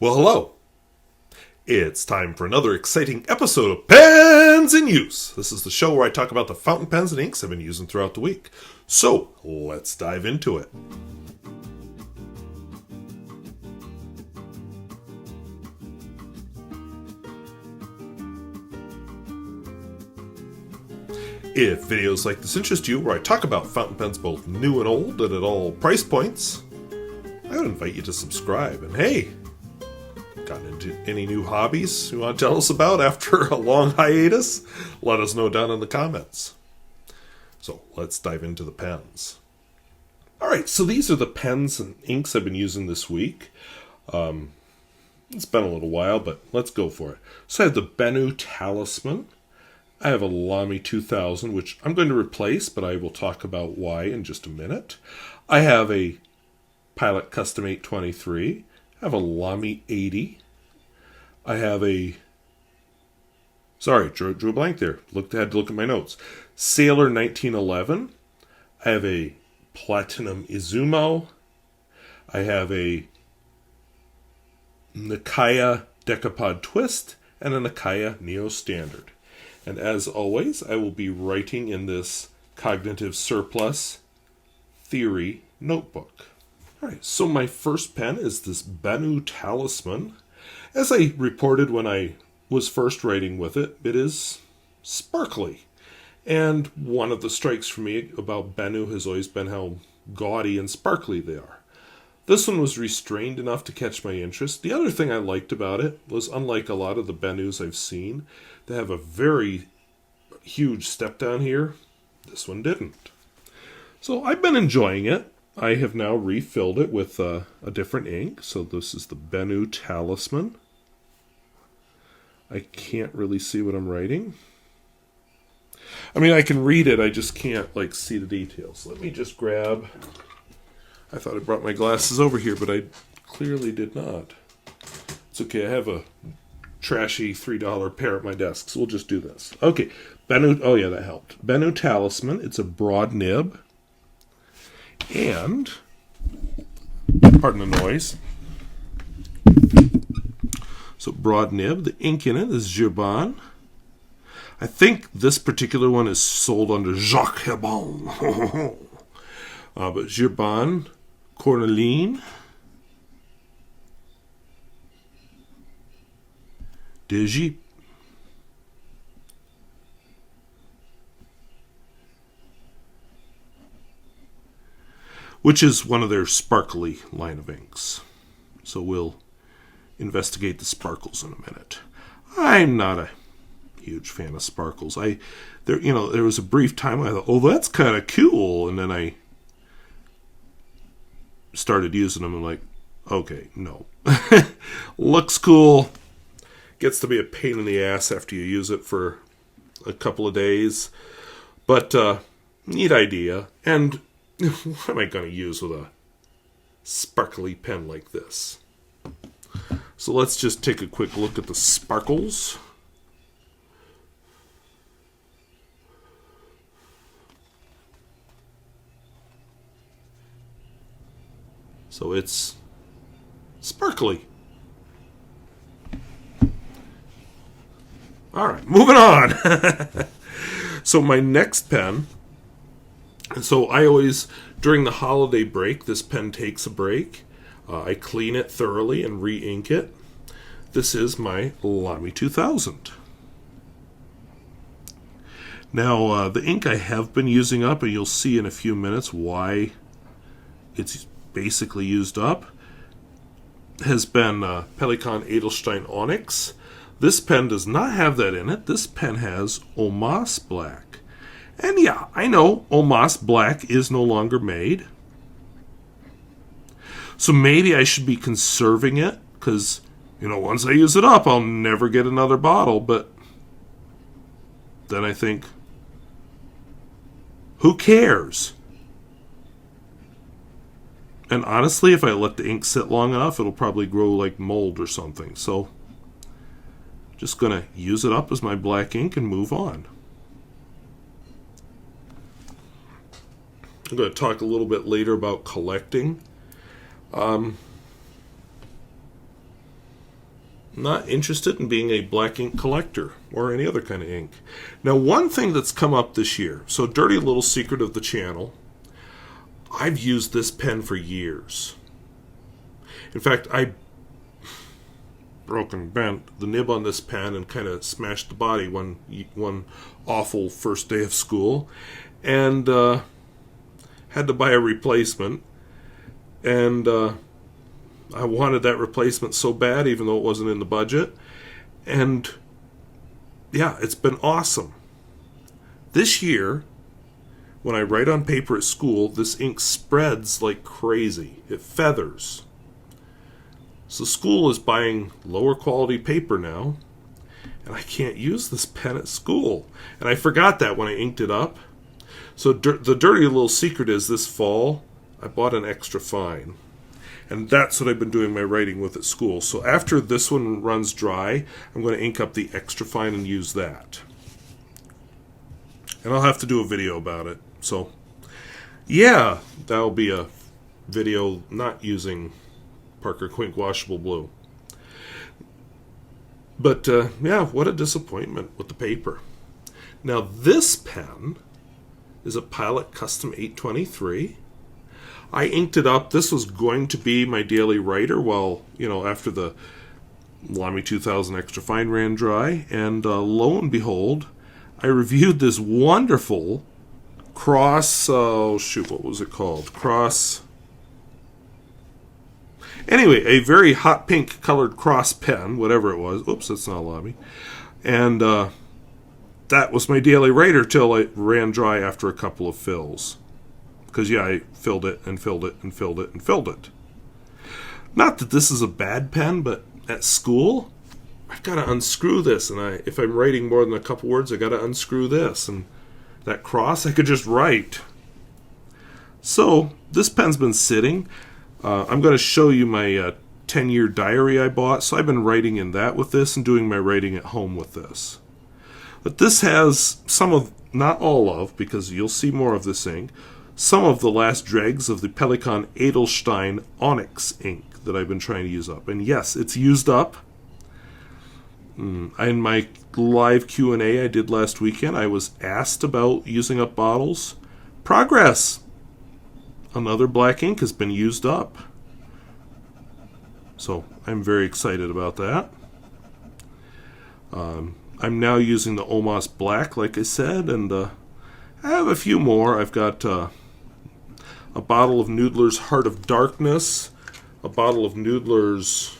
Well, hello. It's time for another exciting episode of Pens in Use. This is the show where I talk about the fountain pens and inks I've been using throughout the week. So, let's dive into it. If videos like this interest you, where I talk about fountain pens both new and old and at all price points, I would invite you to subscribe. And hey, gotten into any new hobbies you want to tell us about after a long hiatus? Let us know down in the comments. So let's dive into the pens. Alright, so these are the pens and inks I've been using this week. It's been a little while, but let's go for it. So I have the Benu Talisman. I have a Lamy 2000, which I'm going to replace, but I will talk about why in just a minute. I have a Pilot Custom 823. I have a Lamy 80. I have a... Sorry, drew a blank there. Had to look at my notes. Sailor 1911. I have a Platinum Izumo. I have a Nakaya Decapod Twist and a Nakaya Neo Standard. And as always, I will be writing in this cognitive surplus theory notebook. Alright, so my first pen is this Benu Talisman. As I reported when I was first writing with it, it is sparkly. And one of the strikes for me about Benu has always been how gaudy and sparkly they are. This one was restrained enough to catch my interest. The other thing I liked about it was, unlike a lot of the Benus I've seen, they have a very huge step down here. This one didn't. So I've been enjoying it. I have now refilled it with a different ink. So this is the Benu Talisman. I can't really see what I'm writing. I mean, I can read it. I just can't, see the details. Let me just grab... I thought I brought my glasses over here, but I clearly did not. It's okay. I have a trashy $3 pair at my desk, so we'll just do this. Okay. Benu... Oh, yeah, that helped. Benu Talisman. It's a broad nib. And, pardon the noise. So broad nib, the ink in it is Herbin. I think this particular one is sold under Jacques Herbin. But Herbin, Cornaline, Decapod. Which is one of their sparkly line of inks. So we'll investigate the sparkles in a minute. I'm not a huge fan of sparkles. There was a brief time I thought, oh, that's kind of cool, and then I started using them and okay, no. Looks cool. Gets to be a pain in the ass after you use it for a couple of days. But neat idea. And what am I going to use with a sparkly pen like this? So let's just take a quick look at the sparkles. So it's sparkly. Alright, moving on. So my next pen... So I always, during the holiday break, this pen takes a break. I clean it thoroughly and re-ink it. This is my Lamy 2000. Now, the ink I have been using up, and you'll see in a few minutes why it's basically used up, has been Pelikan Edelstein Onyx. This pen does not have that in it. This pen has Omas Black. And yeah, I know Omas Black is no longer made. So maybe I should be conserving it, because, once I use it up, I'll never get another bottle. But then I think, who cares? And honestly, if I let the ink sit long enough, it'll probably grow like mold or something. So, just going to use it up as my black ink and move on. I'm going to talk a little bit later about collecting. not interested in being a black ink collector or any other kind of ink. Now, one thing that's come up this year, so dirty little secret of the channel, I've used this pen for years. In fact, I broke and bent the nib on this pen and kind of smashed the body one awful first day of school, and had to buy a replacement. And I wanted that replacement so bad, even though it wasn't in the budget. And yeah, it's been awesome. This year, when I write on paper at school, this ink spreads like crazy. It feathers. So school is buying lower quality paper now, and I can't use this pen at school. And I forgot that when I inked it up. So the dirty little secret is this fall, I bought an extra fine. And that's what I've been doing my writing with at school. So after this one runs dry, I'm going to ink up the extra fine and use that. And I'll have to do a video about it. So, yeah, that'll be a video not using Parker Quink washable blue. But, yeah, what a disappointment with the paper. Now, this pen is a Pilot Custom 823. I inked it up. This was going to be my daily writer while, after the Lamy 2000 Extra Fine ran dry. And lo and behold, I reviewed this wonderful what was it called? Anyway, a very hot pink colored cross pen, whatever it was. Oops, that's not Lamy. And that was my daily writer till it ran dry after a couple of fills. Because, yeah, I filled it and filled it and filled it and filled it. Not that this is a bad pen, but at school, I've got to unscrew this. And if I'm writing more than a couple words, I've got to unscrew this. And that cross, I could just write. So, this pen's been sitting. I'm going to show you my 10-year diary I bought. So, I've been writing in that with this and doing my writing at home with this. But this has some of, not all of, because you'll see more of this ink, some of the last dregs of the Pelikan Edelstein Onyx ink that I've been trying to use up. And yes, it's used up. In my live Q&A I did last weekend, I was asked about using up bottles. Progress! Another black ink has been used up. So I'm very excited about that. I'm now using the Omas Black, like I said, and I have a few more. I've got a bottle of Noodler's Heart of Darkness, a bottle of Noodler's,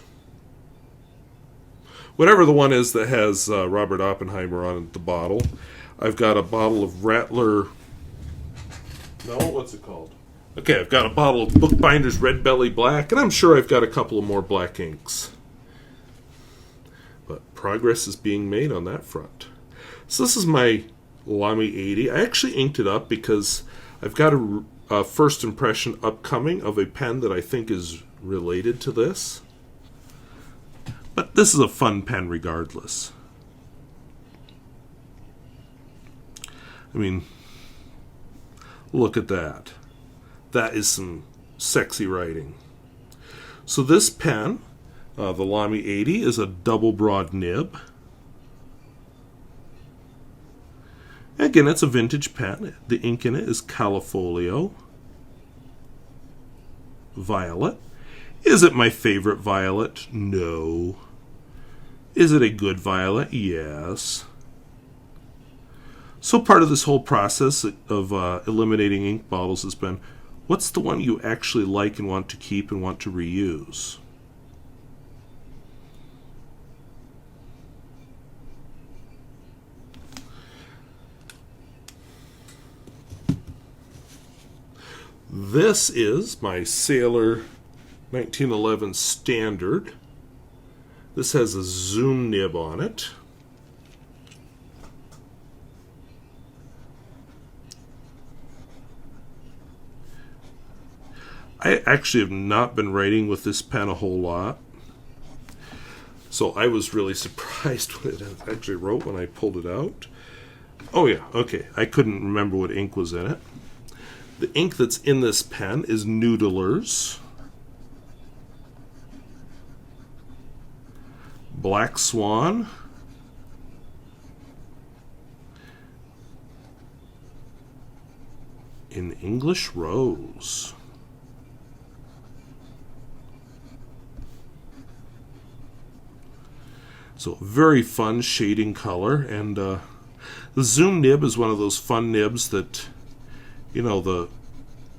whatever the one is that has Robert Oppenheimer on the bottle. I've got a bottle of Rattler, what's it called? Okay, I've got a bottle of Bookbinder's Red Belly Black, and I'm sure I've got a couple of more black inks. But progress is being made on that front. So this is my Lamy 80. I actually inked it up because I've got a first impression upcoming of a pen that I think is related to this. But this is a fun pen regardless. I mean, look at that. That is some sexy writing. So this pen, the Lamy 80, is a double broad nib. Again, it's a vintage pen. The ink in it is Callifolio. Violet. Is it my favorite violet? No. Is it a good violet? Yes. So part of this whole process of eliminating ink bottles has been, what's the one you actually like and want to keep and want to reuse? This is my Sailor 1911 Standard. This has a zoom nib on it. I actually have not been writing with this pen a whole lot. So I was really surprised when it actually wrote when I pulled it out. Oh yeah, okay. I couldn't remember what ink was in it. The ink that's in this pen is Noodler's. Black Swan. In English Rose. So very fun shading color, and the zoom nib is one of those fun nibs that, you know, the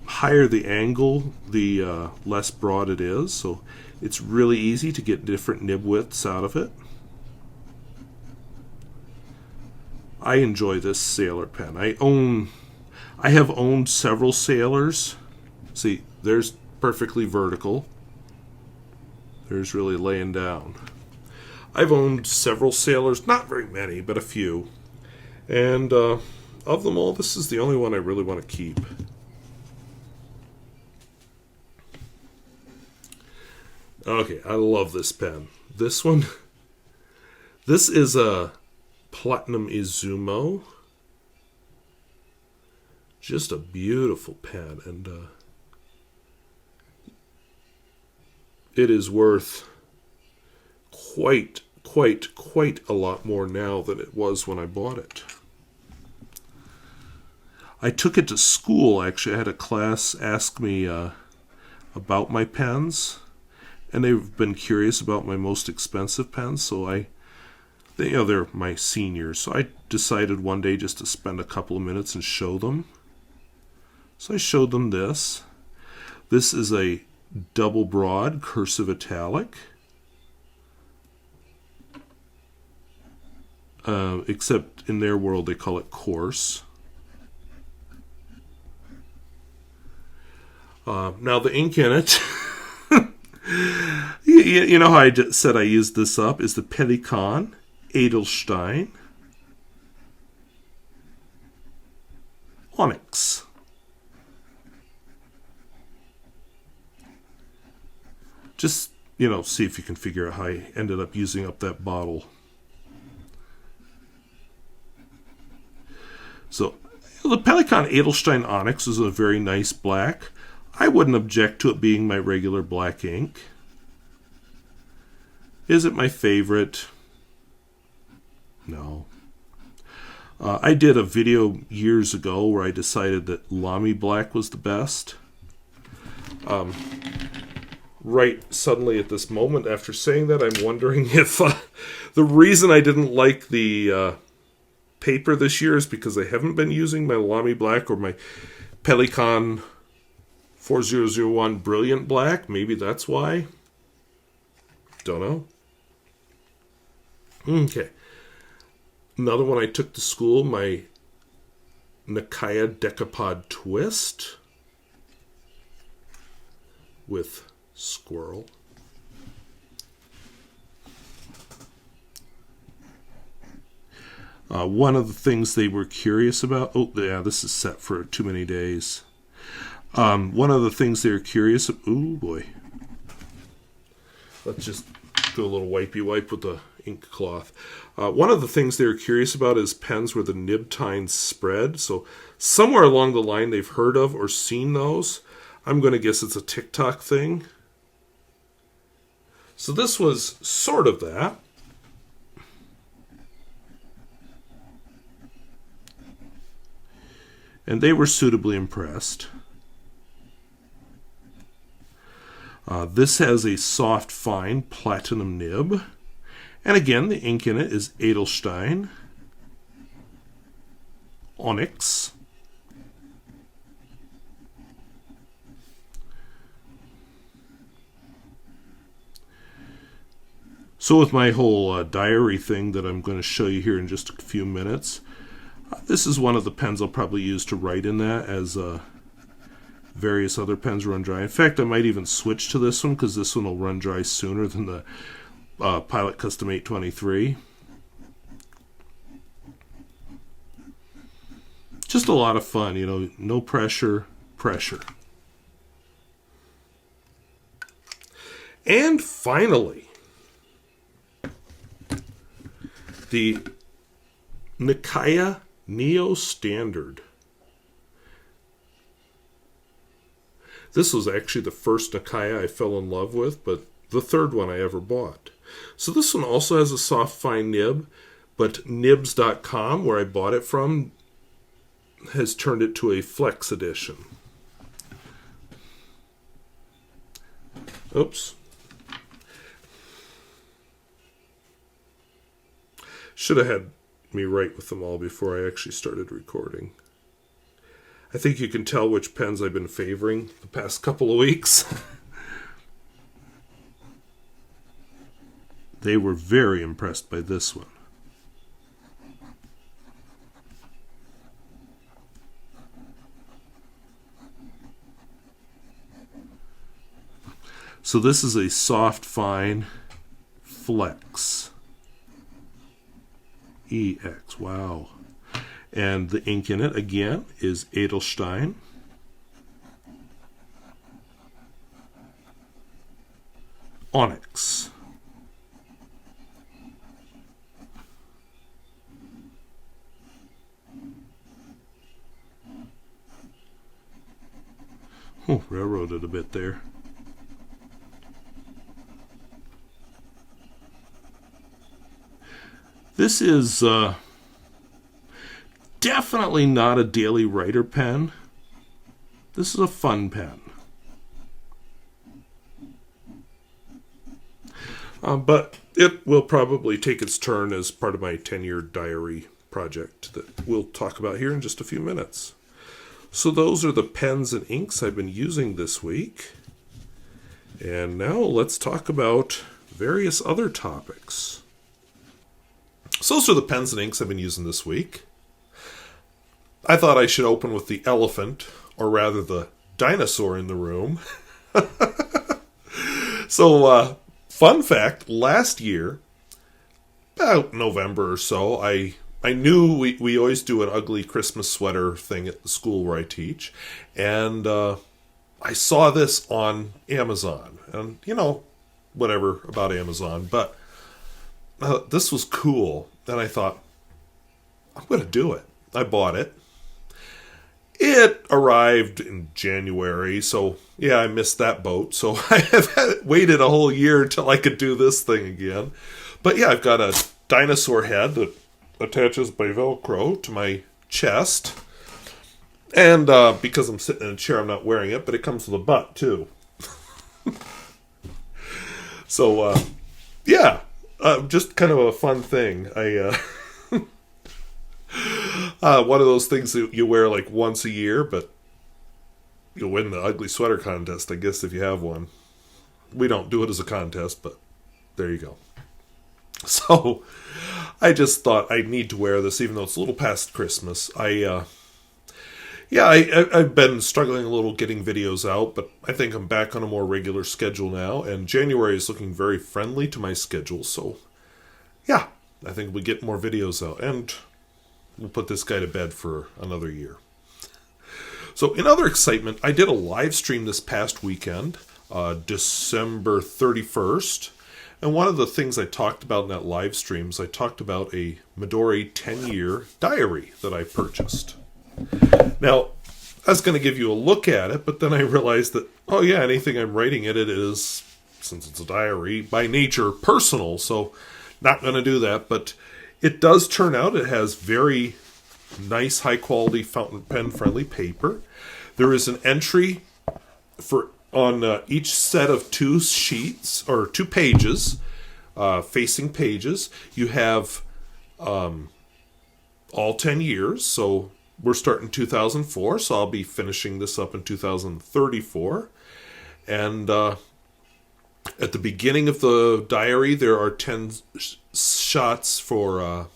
higher the angle, the less broad it is. So it's really easy to get different nib widths out of it. I enjoy this sailor pen. I have owned several sailors. See, there's perfectly vertical. There's really laying down. I've owned several sailors, not very many, but a few. And of them all, this is the only one I really want to keep. Okay, I love this pen. This one, this is a Platinum Izumo. Just a beautiful pen, and it is worth quite a lot more now than it was when I bought it. I took it to school, actually. I had a class ask me about my pens, and they've been curious about my most expensive pens, so they're my seniors, so I decided one day just to spend a couple of minutes and show them. So I showed them this. This is a double broad cursive italic. Except in their world they call it coarse. Now the ink in it, you know how I just said I used this up, is the Pelikan Edelstein Onyx. Just, see if you can figure out how I ended up using up that bottle. So, the Pelikan Edelstein Onyx is a very nice black. I wouldn't object to it being my regular black ink. Is it my favorite? No. I did a video years ago where I decided that Lamy black was the best. Right suddenly at this moment after saying that, I'm wondering if the reason I didn't like the paper this year is because I haven't been using my Lamy black or my Pelikan 4001 Brilliant Black. Maybe that's why. Don't know. Okay. Another one I took to school, my Nakaya Decapod Twist with squirrel. One of the things they were curious about... Oh, yeah, this is set for too many days. One of the things they were curious... Ooh, boy. Let's just do a little wipey wipe with the ink cloth. One of the things they were curious about is pens where the nib tines spread. So somewhere along the line they've heard of or seen those. I'm going to guess it's a TikTok thing. So this was sort of that. And they were suitably impressed. This has a soft, fine platinum nib. And again, the ink in it is Edelstein Onyx. So with my whole diary thing that I'm going to show you here in just a few minutes, this is one of the pens I'll probably use to write in that as various other pens run dry. In fact, I might even switch to this one because this one will run dry sooner than the Pilot Custom 823. Just a lot of fun, no pressure. And finally, the Nakaya Neo Standard. This was actually the first Nakaya I fell in love with, but the third one I ever bought. So this one also has a soft fine nib, but nibs.com, where I bought it from, has turned it to a flex edition. Oops. Should have had me write with them all before I actually started recording. I think you can tell which pens I've been favoring the past couple of weeks. They were very impressed by this one. So this is a soft fine flex. EX, wow. And the ink in it, again, is Edelstein. Onyx. Oh, railroaded a bit there. This is definitely not a daily writer pen. This is a fun pen. But it will probably take its turn as part of my 10-year diary project that we'll talk about here in just a few minutes. So those are the pens and inks I've been using this week. And now let's talk about various other topics. So those are the pens and inks I've been using this week. I thought I should open with the elephant, or rather the dinosaur in the room. So, fun fact, last year, about November or so, I knew we always do an ugly Christmas sweater thing at the school where I teach, and I saw this on Amazon, and whatever about Amazon, but this was cool, and I thought, I'm going to do it. I bought it. It arrived in January, so yeah, I missed that boat. So I have waited a whole year until I could do this thing again. But yeah, I've got a dinosaur head that attaches by Velcro to my chest. And because I'm sitting in a chair, I'm not wearing it, but it comes with a butt too. So yeah, just kind of a fun thing. One of those things that you wear like once a year, but you'll win the ugly sweater contest, I guess, if you have one. We don't do it as a contest, but there you go. So I just thought I need to wear this, even though it's a little past Christmas. I've been struggling a little getting videos out, but I think I'm back on a more regular schedule now, and January is looking very friendly to my schedule, so yeah, I think we get more videos out, and we'll put this guy to bed for another year. So in other excitement, I did a live stream this past weekend, December 31st. And one of the things I talked about in that live stream is I talked about a Midori 10-year diary that I purchased. Now, I was going to give you a look at it, but then I realized that, oh yeah, anything I'm writing in it is, since it's a diary, by nature personal, so not going to do that, but it does turn out it has very nice, high-quality fountain pen-friendly paper. There is an entry on each set of two sheets, or 2 pages, facing pages. You have all 10 years, so we're starting 2004, so I'll be finishing this up in 2034. And at the beginning of the diary, there are 10 shots for,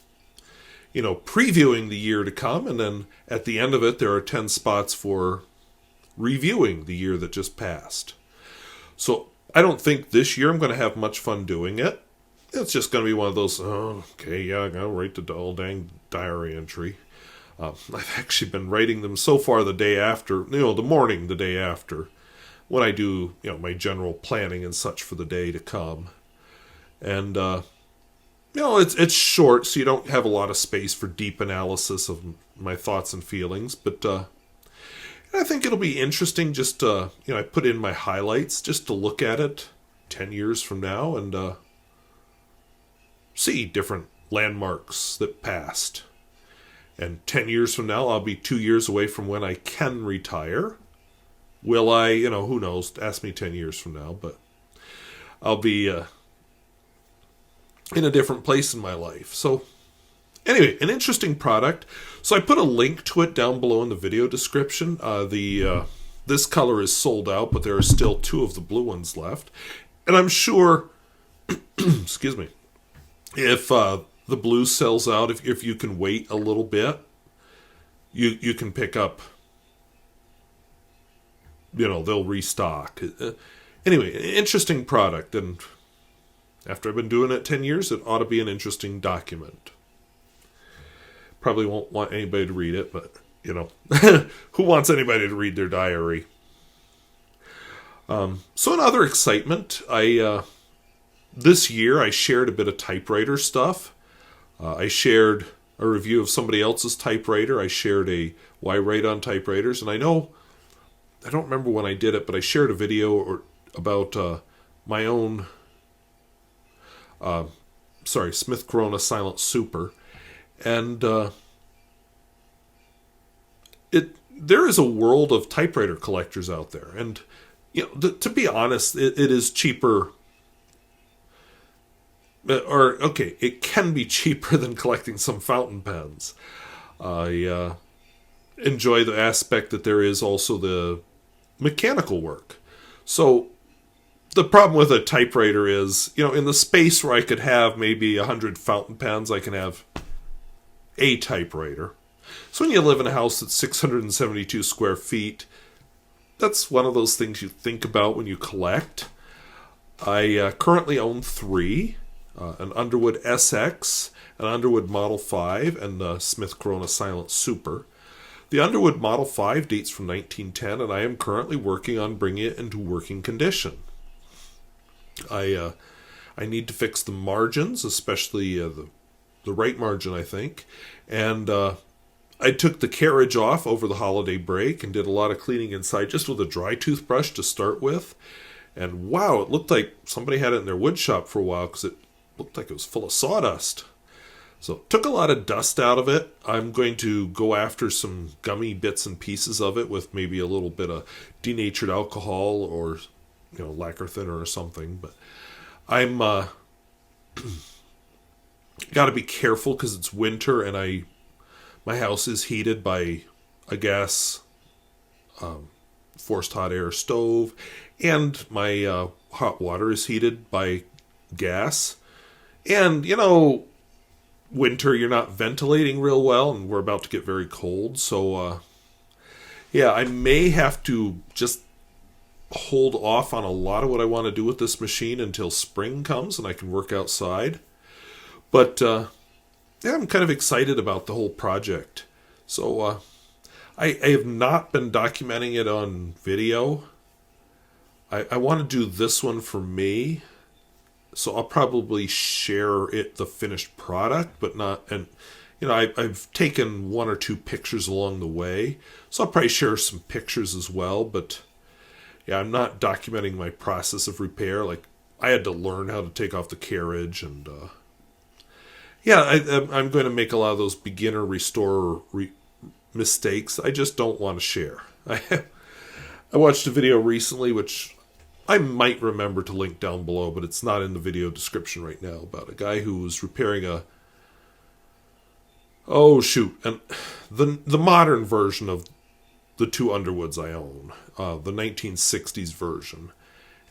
previewing the year to come. And then at the end of it, there are 10 spots for reviewing the year that just passed. So I don't think this year I'm going to have much fun doing it. It's just going to be one of those, I'm going to write the whole dang diary entry. I've actually been writing them so far the day after, the morning the day after, when I do, my general planning and such for the day to come. And, it's short, so you don't have a lot of space for deep analysis of my thoughts and feelings. But I think it'll be interesting just to, I put in my highlights just to look at it 10 years from now. And see different landmarks that passed. And 10 years from now, I'll be 2 years away from when I can retire. Will I? Who knows? Ask me 10 years from now, but I'll be in a different place in my life. So anyway, an interesting product. So I put a link to it down below in the video description. This color is sold out, but there are still 2 of the blue ones left. And I'm sure, excuse me, if the blue sells out, if you can wait a little bit, you can pick up, they'll restock. Anyway, interesting product, and after I've been doing it 10 years, it ought to be an interesting document. Probably won't want anybody to read it, but, who wants anybody to read their diary? So in other excitement, this year I shared a bit of typewriter stuff. I shared a review of somebody else's typewriter. I shared a Why Write on Typewriters, and I don't remember when I did it, but I shared a video about my own Smith Corona Silent Super, and there is a world of typewriter collectors out there, and to be honest, it is cheaper. It can be cheaper than collecting some fountain pens. I enjoy the aspect that there is also the mechanical work. So the problem with a typewriter is, in the space where I could have maybe 100 fountain pens, I can have a typewriter. So when you live in a house that's 672 square feet, that's one of those things you think about when you collect. I currently own 3. An Underwood SX, an Underwood Model 5, and the Smith Corona Silent Super. The Underwood Model 5 dates from 1910, and I am currently working on bringing it into working condition. I need to fix the margins, especially the right margin, I think. And I took the carriage off over the holiday break and did a lot of cleaning inside just with a dry toothbrush to start with. And wow, it looked like somebody had it in their wood shop for a while because it looked like it was full of sawdust. So took a lot of dust out of it. I'm going to go after some gummy bits and pieces of it with maybe a little bit of denatured alcohol or lacquer thinner or something. But I'm got to be careful because it's winter and my house is heated by a gas forced hot air stove, and my hot water is heated by gas. And, winter, you're not ventilating real well, and we're about to get very cold. So, I may have to just hold off on a lot of what I want to do with this machine until spring comes and I can work outside. But, I'm kind of excited about the whole project. So, I have not been documenting it on video. I want to do this one for me. So I'll probably share the finished product, but not, and I've taken 1 or 2 pictures along the way, so I'll probably share some pictures as well. But I'm not documenting my process of repair. Like, I had to learn how to take off the carriage, and I'm going to make a lot of those beginner restore mistakes I just don't want to share. I watched a video recently, which I might remember to link down below, but it's not in the video description right now, about a guy who was repairing and the modern version of the 2 Underwoods I own, the 1960s version.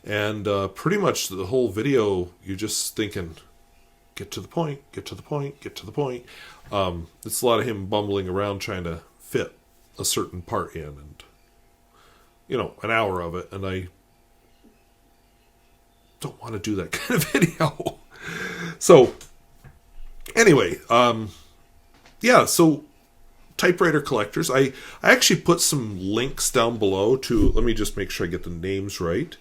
And pretty much the whole video, you're just thinking, get to the point, get to the point, get to the point. It's a lot of him bumbling around trying to fit a certain part in, and, an hour of it, and I don't want to do that kind of video. So anyway, so Typewriter Collectors, I actually put some links down below to, let me just make sure I get the names right.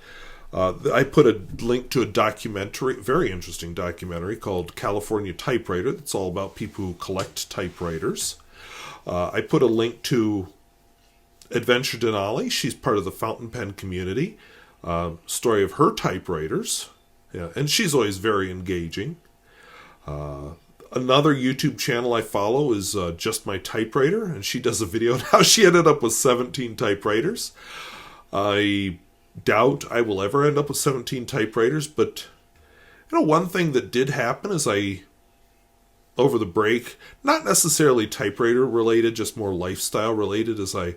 I put a link to a documentary, very interesting documentary called California Typewriter. That's all about people who collect typewriters. I put a link to Adventure Denali. She's part of the fountain pen community. Story of her typewriters, and she's always very engaging. Another YouTube channel I follow is Just My Typewriter, and she does a video on how she ended up with 17 typewriters. I doubt I will ever end up with 17 typewriters, but one thing that did happen is over the break, not necessarily typewriter related, just more lifestyle related, as I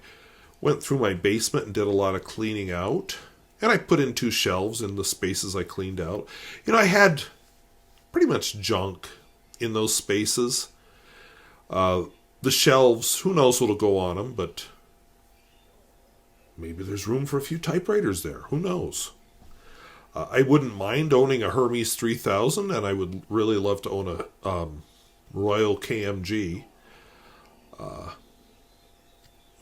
went through my basement and did a lot of cleaning out. And I put in 2 shelves in the spaces I cleaned out. I had pretty much junk in those spaces. The shelves, who knows what'll go on them, but maybe there's room for a few typewriters there. Who knows? I wouldn't mind owning a Hermes 3000, and I would really love to own a Royal KMG.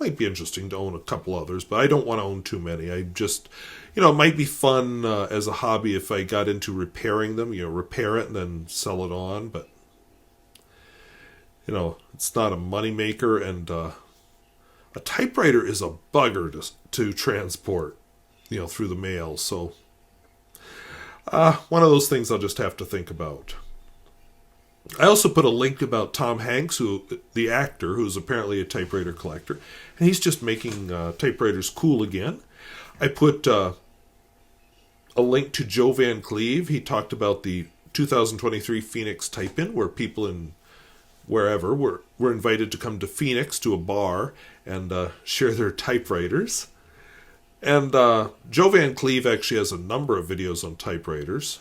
Might be interesting to own a couple others, but I don't want to own too many. I just, it might be fun as a hobby if I got into repairing them, repair it and then sell it on, but it's not a moneymaker, and a typewriter is a bugger to transport, through the mail. So, one of those things I'll just have to think about. I also put a link about Tom Hanks, the actor, who's apparently a typewriter collector, and he's just making typewriters cool again. I put a link to Joe Van Cleve. He talked about the 2023 Phoenix Type-In, where people in wherever were invited to come to Phoenix to a bar and share their typewriters. And Joe Van Cleve actually has a number of videos on typewriters.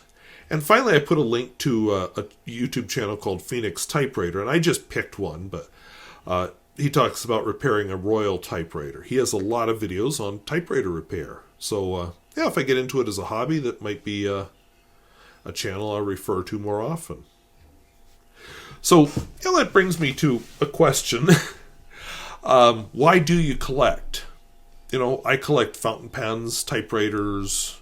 And finally, I put a link to a YouTube channel called Phoenix Typewriter, and I just picked one, but he talks about repairing a Royal typewriter. He has a lot of videos on typewriter repair. So, if I get into it as a hobby, that might be a channel I'll refer to more often. So, that brings me to a question. Why do you collect? I collect fountain pens, typewriters,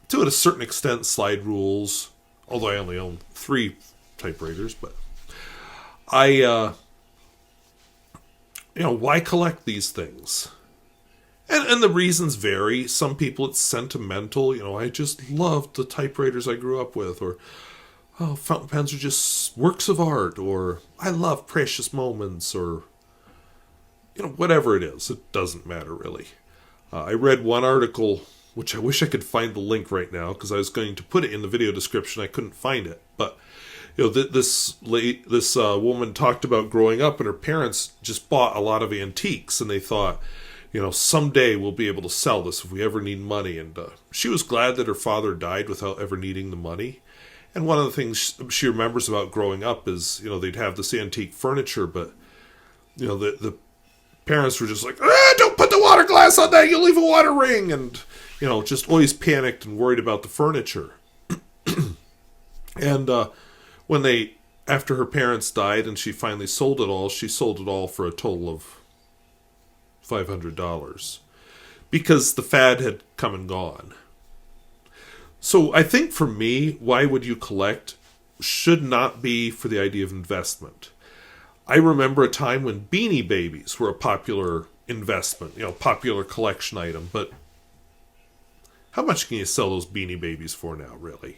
to a certain extent slide rules, although I only own 3 typewriters, but why collect these things? And the reasons vary. Some people it's sentimental, I just loved the typewriters I grew up with, or fountain pens are just works of art, or I love precious moments, or whatever it is. It doesn't matter really. I read one article, which I wish I could find the link right now, because I was going to put it in the video description. I couldn't find it. But, this woman talked about growing up, and her parents just bought a lot of antiques, and they thought, someday we'll be able to sell this if we ever need money. And she was glad that her father died without ever needing the money. And one of the things she remembers about growing up is, they'd have this antique furniture, but, the parents were just like, don't put the water glass on that, you'll leave a water ring, and just always panicked and worried about the furniture. And after her parents died and she finally sold it all, she sold it all for a total of $500, because the fad had come and gone. So I think for me, why would you collect should not be for the idea of investment. I remember a time when Beanie Babies were a popular investment, popular collection item, but how much can you sell those Beanie Babies for now, really?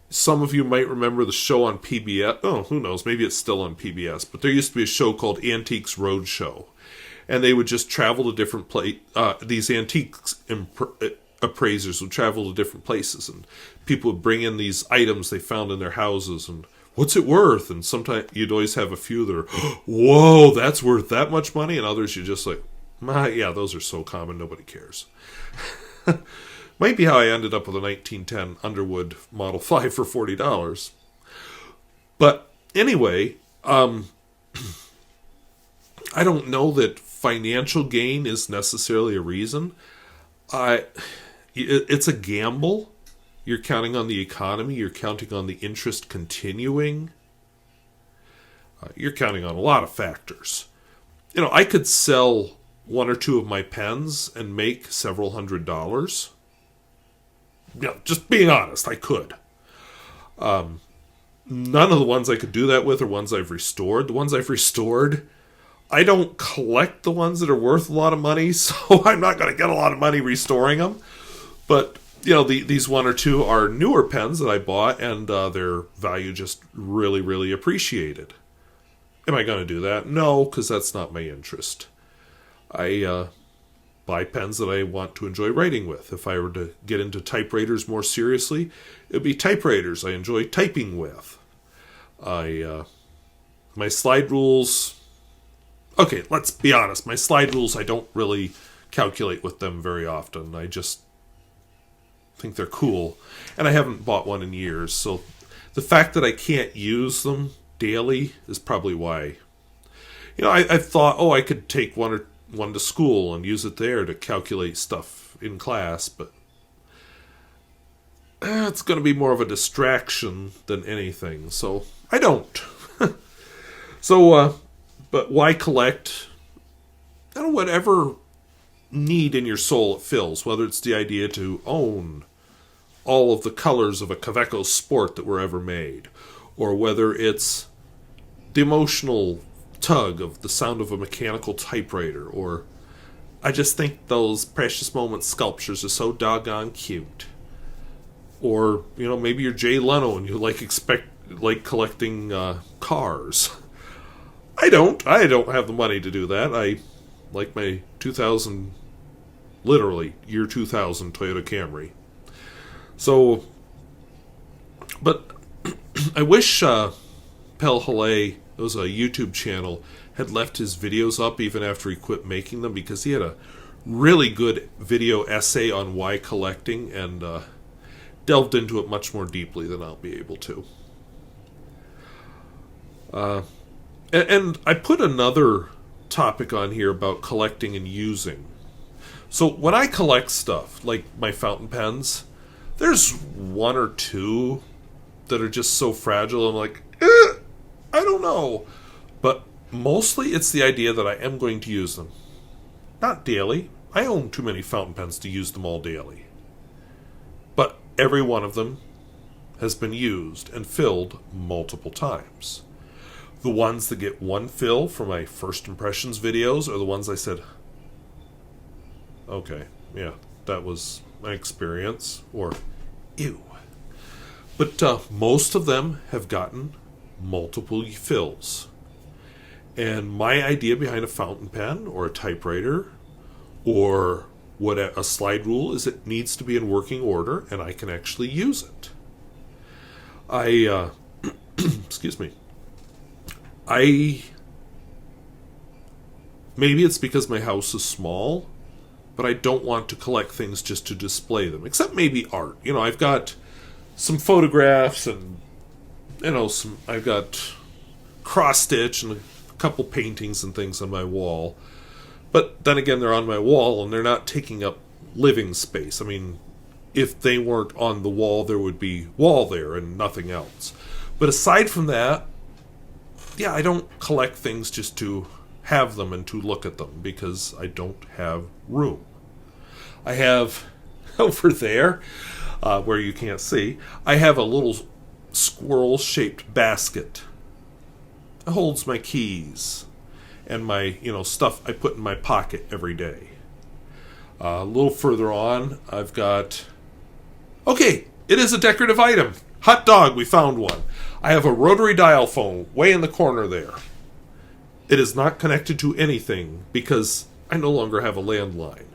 Some of you might remember the show on PBS. Oh, who knows? Maybe it's still on PBS. But there used to be a show called Antiques Roadshow. And they would just travel to different places. These antiques appraisers would travel to different places. And people would bring in these items they found in their houses. And what's it worth? And sometimes you'd always have a few that are, whoa, that's worth that much money. And others you're just like, yeah, those are so common, nobody cares. Might be how I ended up with a 1910 Underwood Model 5 for $40. But anyway, I don't know that financial gain is necessarily a reason. It's a gamble. You're counting on the economy. You're counting on the interest continuing. You're counting on a lot of factors. I could sell one or two of my pens and make several $100s. Just being honest, I could. None of the ones I could do that with are ones I've restored. The ones I've restored, I don't collect the ones that are worth a lot of money, so I'm not going to get a lot of money restoring them. But, these one or two are newer pens that I bought, and their value just really, really appreciated. Am I going to do that? No, because that's not my interest. I buy pens that I want to enjoy writing with. If I were to get into typewriters more seriously, it would be typewriters I enjoy typing with. My slide rules... Okay, let's be honest. My slide rules, I don't really calculate with them very often. I just think they're cool. And I haven't bought one in years, so the fact that I can't use them daily is probably why. I thought, I could take one to school and use it there to calculate stuff in class, but it's going to be more of a distraction than anything, so I don't. But why collect? Whatever need in your soul it fills, whether it's the idea to own all of the colors of a Kaweco Sport that were ever made, or whether it's the emotional tug of the sound of a mechanical typewriter, or I just think those Precious Moments sculptures are so doggone cute. Or, maybe you're Jay Leno and you like collecting cars. I don't have the money to do that. I like my 2000, literally, year 2000 Toyota Camry. So, but I wish Pel Haley, it was a YouTube channel, had left his videos up even after he quit making them, because he had a really good video essay on why collecting, and delved into it much more deeply than I'll be able to. And I put another topic on here about collecting and using. So when I collect stuff, like my fountain pens, there's one or two that are just so fragile, I'm like, I don't know. But mostly it's the idea that I am going to use them. Not daily. I own too many fountain pens to use them all daily. But every one of them has been used and filled multiple times. The ones that get one fill for my first impressions videos are the ones I said, okay, yeah, that was my experience, or ew. But most of them have gotten multiple fills. And my idea behind a fountain pen or a typewriter or what a slide rule is, it needs to be in working order and I can actually use it. Excuse me. Maybe it's because my house is small, but I don't want to collect things just to display them, except maybe art. I've got some photographs and, I've got cross-stitch and a couple paintings and things on my wall. But then again, they're on my wall and they're not taking up living space. I mean, if they weren't on the wall, there would be wall there and nothing else. But aside from that, yeah, I don't collect things just to have them and to look at them, because I don't have room. I have, over there, where you can't see, I have a little squirrel-shaped basket. It holds my keys and my, stuff I put in my pocket every day. A little further on, I've got... Okay, it is a decorative item. Hot dog, we found one. I have a rotary dial phone way in the corner there. It is not connected to anything because I no longer have a landline.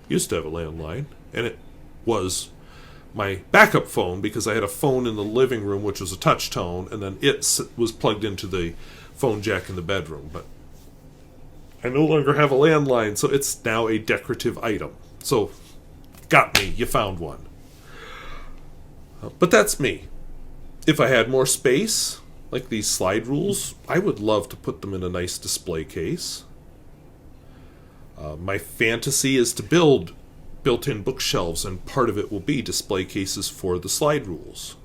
Used to have a landline, and it was my backup phone because I had a phone in the living room which was a touch tone, and then it was plugged into the phone jack in the bedroom. But I no longer have a landline, so it's now a decorative item. So, got me, you found one. But that's me. If I had more space, like these slide rules, I would love to put them in a nice display case. My fantasy is to build built-in bookshelves, and part of it will be display cases for the slide rules.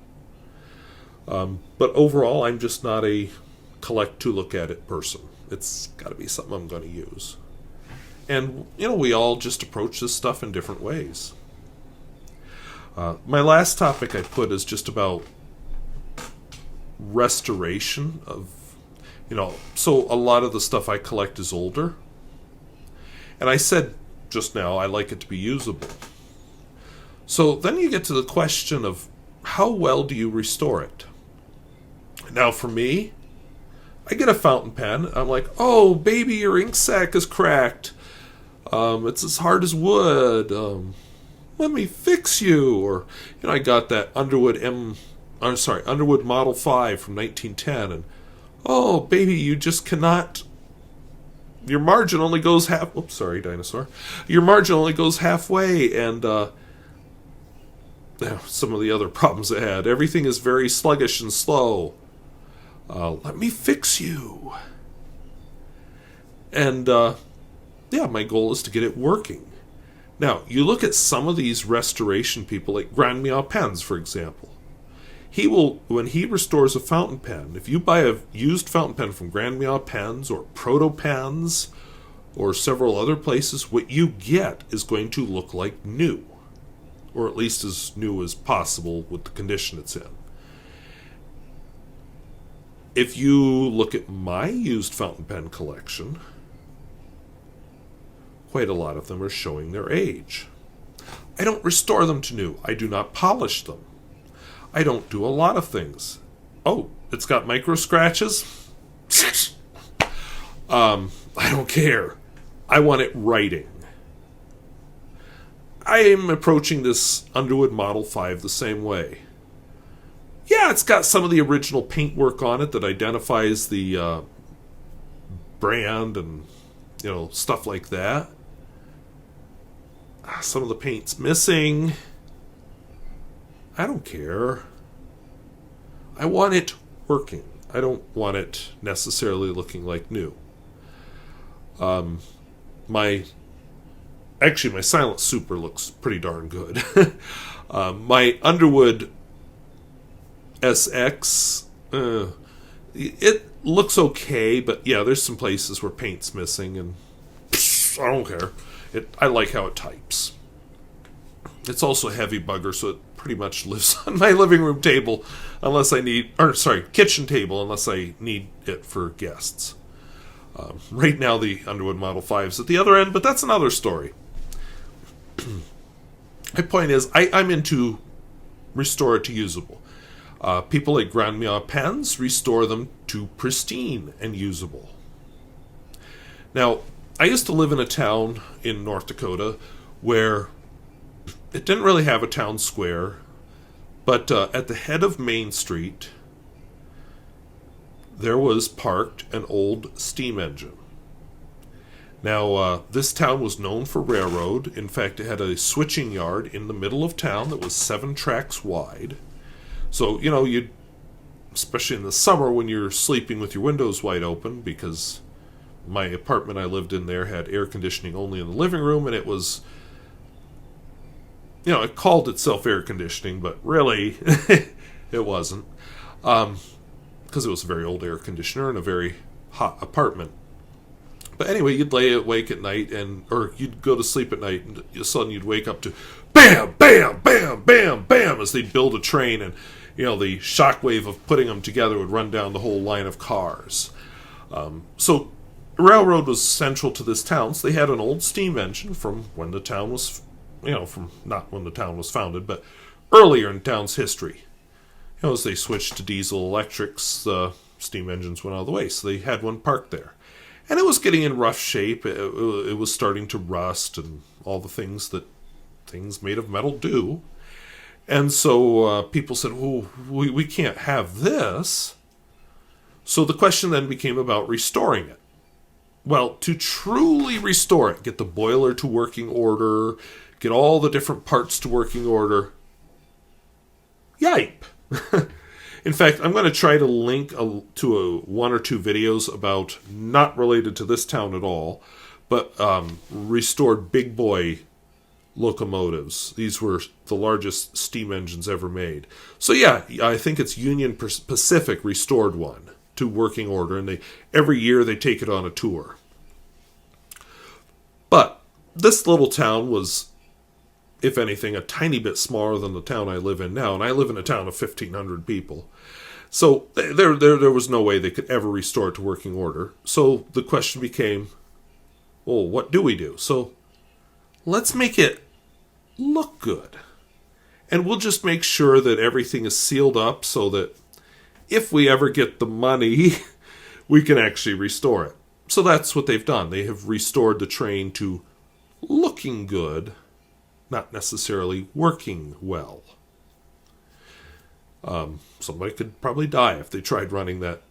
But overall, I'm just not a collect to look at it person. It's got to be something I'm going to use. And, we all just approach this stuff in different ways. My last topic I put is just about restoration of, so a lot of the stuff I collect is older. And I said just now I like it to be usable. So then you get to the question of how well do you restore it? Now for me, I get a fountain pen. I'm like, oh, baby, your ink sac is cracked. It's as hard as wood. Let me fix you. Or, I got that Underwood Model 5 from 1910. And, oh, baby, you just cannot... Your margin only goes half... Oops, sorry, dinosaur. Your margin only goes halfway. And, some of the other problems it had. Everything is very sluggish and slow. Let me fix you. And, my goal is to get it working. Now, you look at some of these restoration people, like Grand Meow Pens, for example. When he restores a fountain pen, if you buy a used fountain pen from Grand Meow Pens or Proto Pens or several other places, what you get is going to look like new. Or at least as new as possible with the condition it's in. If you look at my used fountain pen collection, quite a lot of them are showing their age. I don't restore them to new. I do not polish them. I don't do a lot of things. Oh, it's got micro scratches? I don't care. I want it writing. I am approaching this Underwood Model 5 the same way. Yeah, it's got some of the original paintwork on it that identifies the brand and, stuff like that. Some of the paint's missing. I don't care. I want it working. I don't want it necessarily looking like new. My Silent Super looks pretty darn good. My Underwood SX, it looks okay, but yeah, there's some places where paint's missing, and I don't care. I like how it types. It's also a heavy bugger, so it pretty much lives on my living room table kitchen table, unless I need it for guests. Right now, the Underwood Model 5's at the other end, but that's another story. My point is, I'm into restore it to usable. People like Grand Meow Pens restore them to pristine and usable. Now, I used to live in a town in North Dakota where it didn't really have a town square, but at the head of Main Street, there was parked an old steam engine. Now, this town was known for railroad. In fact, it had a switching yard in the middle of town that was 7 tracks wide. So, you'd, especially in the summer when you're sleeping with your windows wide open, because my apartment I lived in there had air conditioning only in the living room, and it was, it called itself air conditioning, but really, it wasn't. Because it was a very old air conditioner in a very hot apartment. But anyway, you'd lay awake at night, or you'd go to sleep at night, and suddenly you'd wake up to bam, bam, bam, bam, bam, as they'd build a train, and, the shockwave of putting them together would run down the whole line of cars. So, railroad was central to this town, so they had an old steam engine from when the town was, from not when the town was founded, but earlier in town's history. As they switched to diesel electrics, the steam engines went out of the way, so they had one parked there. And it was getting in rough shape. It was starting to rust and all the things that things made of metal do. And so people said, well, we can't have this. So the question then became about restoring it. Well, to truly restore it, get the boiler to working order, get all the different parts to working order, yipe. In fact, I'm going to try to link to one or two videos about, not related to this town at all, but restored big boy locomotives. These were the largest steam engines ever made. So yeah, I think it's Union Pacific restored one to working order, and every year they take it on a tour. But this little town was, if anything, a tiny bit smaller than the town I live in now, and I live in a town of 1,500 people. So there was no way they could ever restore it to working order. So the question became, well, what do we do? So let's make it look good. And we'll just make sure that everything is sealed up so that if we ever get the money, we can actually restore it. So that's what they've done. They have restored the train to looking good, not necessarily working well. Somebody could probably die if they tried running that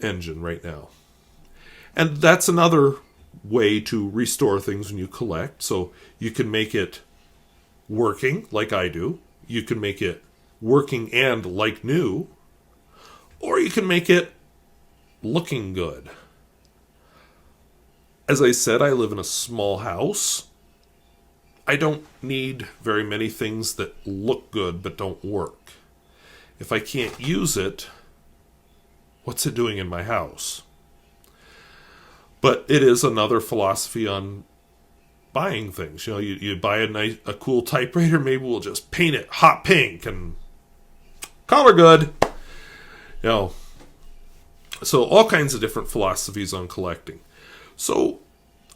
engine right now. And that's another way to restore things when you collect. So you can make it working, like I do. You can make it working and like new. Or you can make it looking good. As I said, I live in a small house. I don't need very many things that look good but don't work. If I can't use it, what's it doing in my house? But it is another philosophy on buying things. You know, you buy a cool typewriter, maybe we'll just paint it hot pink and call her good. You know, so all kinds of different philosophies on collecting. So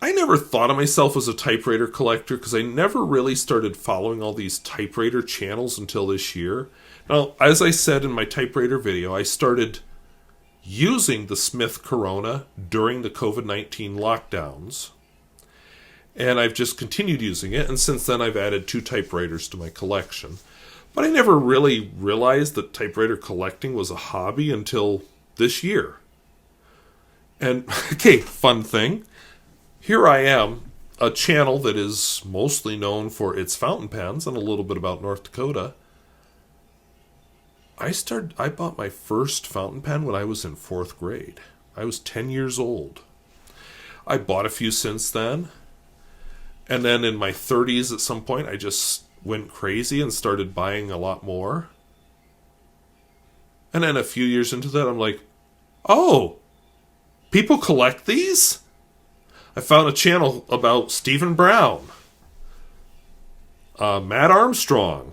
I never thought of myself as a typewriter collector because I never really started following all these typewriter channels until this year. Now, as I said in my typewriter video, I started using the Smith Corona during the COVID-19 lockdowns. And I've just continued using it. And since then, I've added 2 typewriters to my collection. But I never really realized that typewriter collecting was a hobby until this year. And, okay, fun thing. Here I am, a channel that is mostly known for its fountain pens and a little bit about North Dakota. I bought my first fountain pen when I was in 4th grade. I was 10 years old. I bought a few since then. And then in my 30s at some point, I just went crazy and started buying a lot more. And then a few years into that, I'm like, oh, people collect these? I found a channel about Stephen Brown, Matt Armstrong.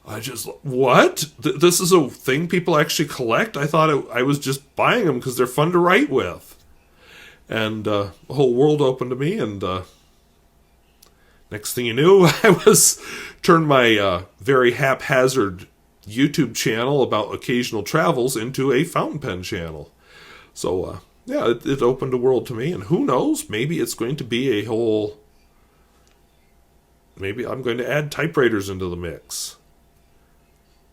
I just, what? This is a thing people actually collect? I thought I was just buying them because they're fun to write with. And the whole world opened to me, and next thing you knew, I turned my very haphazard YouTube channel about occasional travels into a fountain pen channel. So, yeah, it opened a world to me, and who knows, maybe it's going to be maybe I'm going to add typewriters into the mix.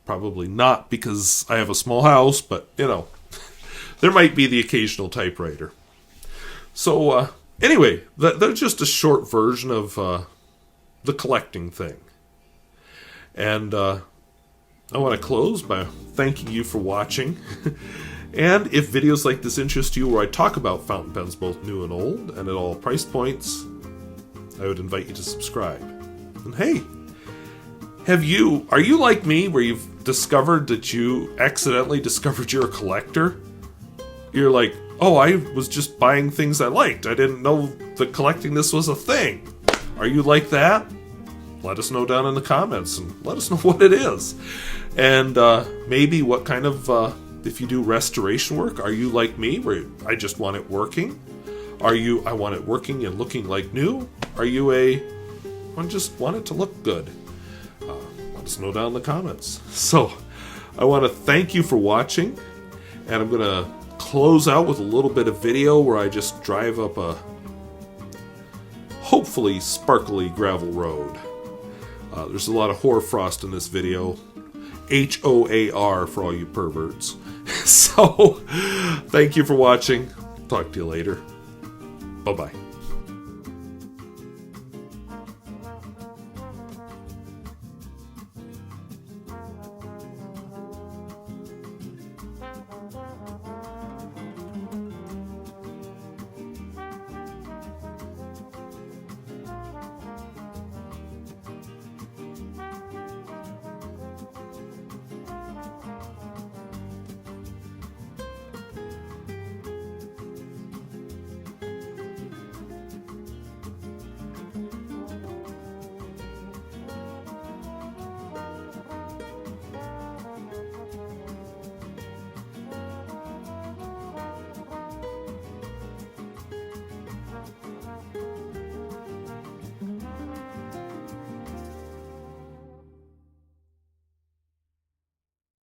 Probably not, because I have a small house, but, you know, there might be the occasional typewriter. So, anyway, that's just a short version of the collecting thing. And I want to close by thanking you for watching. And if videos like this interest you, where I talk about fountain pens both new and old, and at all price points, I would invite you to subscribe. And hey, are you like me, where you've discovered that you accidentally discovered you're a collector? You're like, oh, I was just buying things I liked. I didn't know that collecting this was a thing. Are you like that? Let us know down in the comments, and let us know what it is. And maybe what kind of, if you do restoration work, are you like me, where I just want it working? I want it working and looking like new? Are you I just want it to look good? Let us know down in the comments. So, I want to thank you for watching, and I'm going to close out with a little bit of video where I just drive up a hopefully sparkly gravel road. There's a lot of hoarfrost in this video. HOAR for all you perverts. So, thank you for watching. Talk to you later. Bye-bye.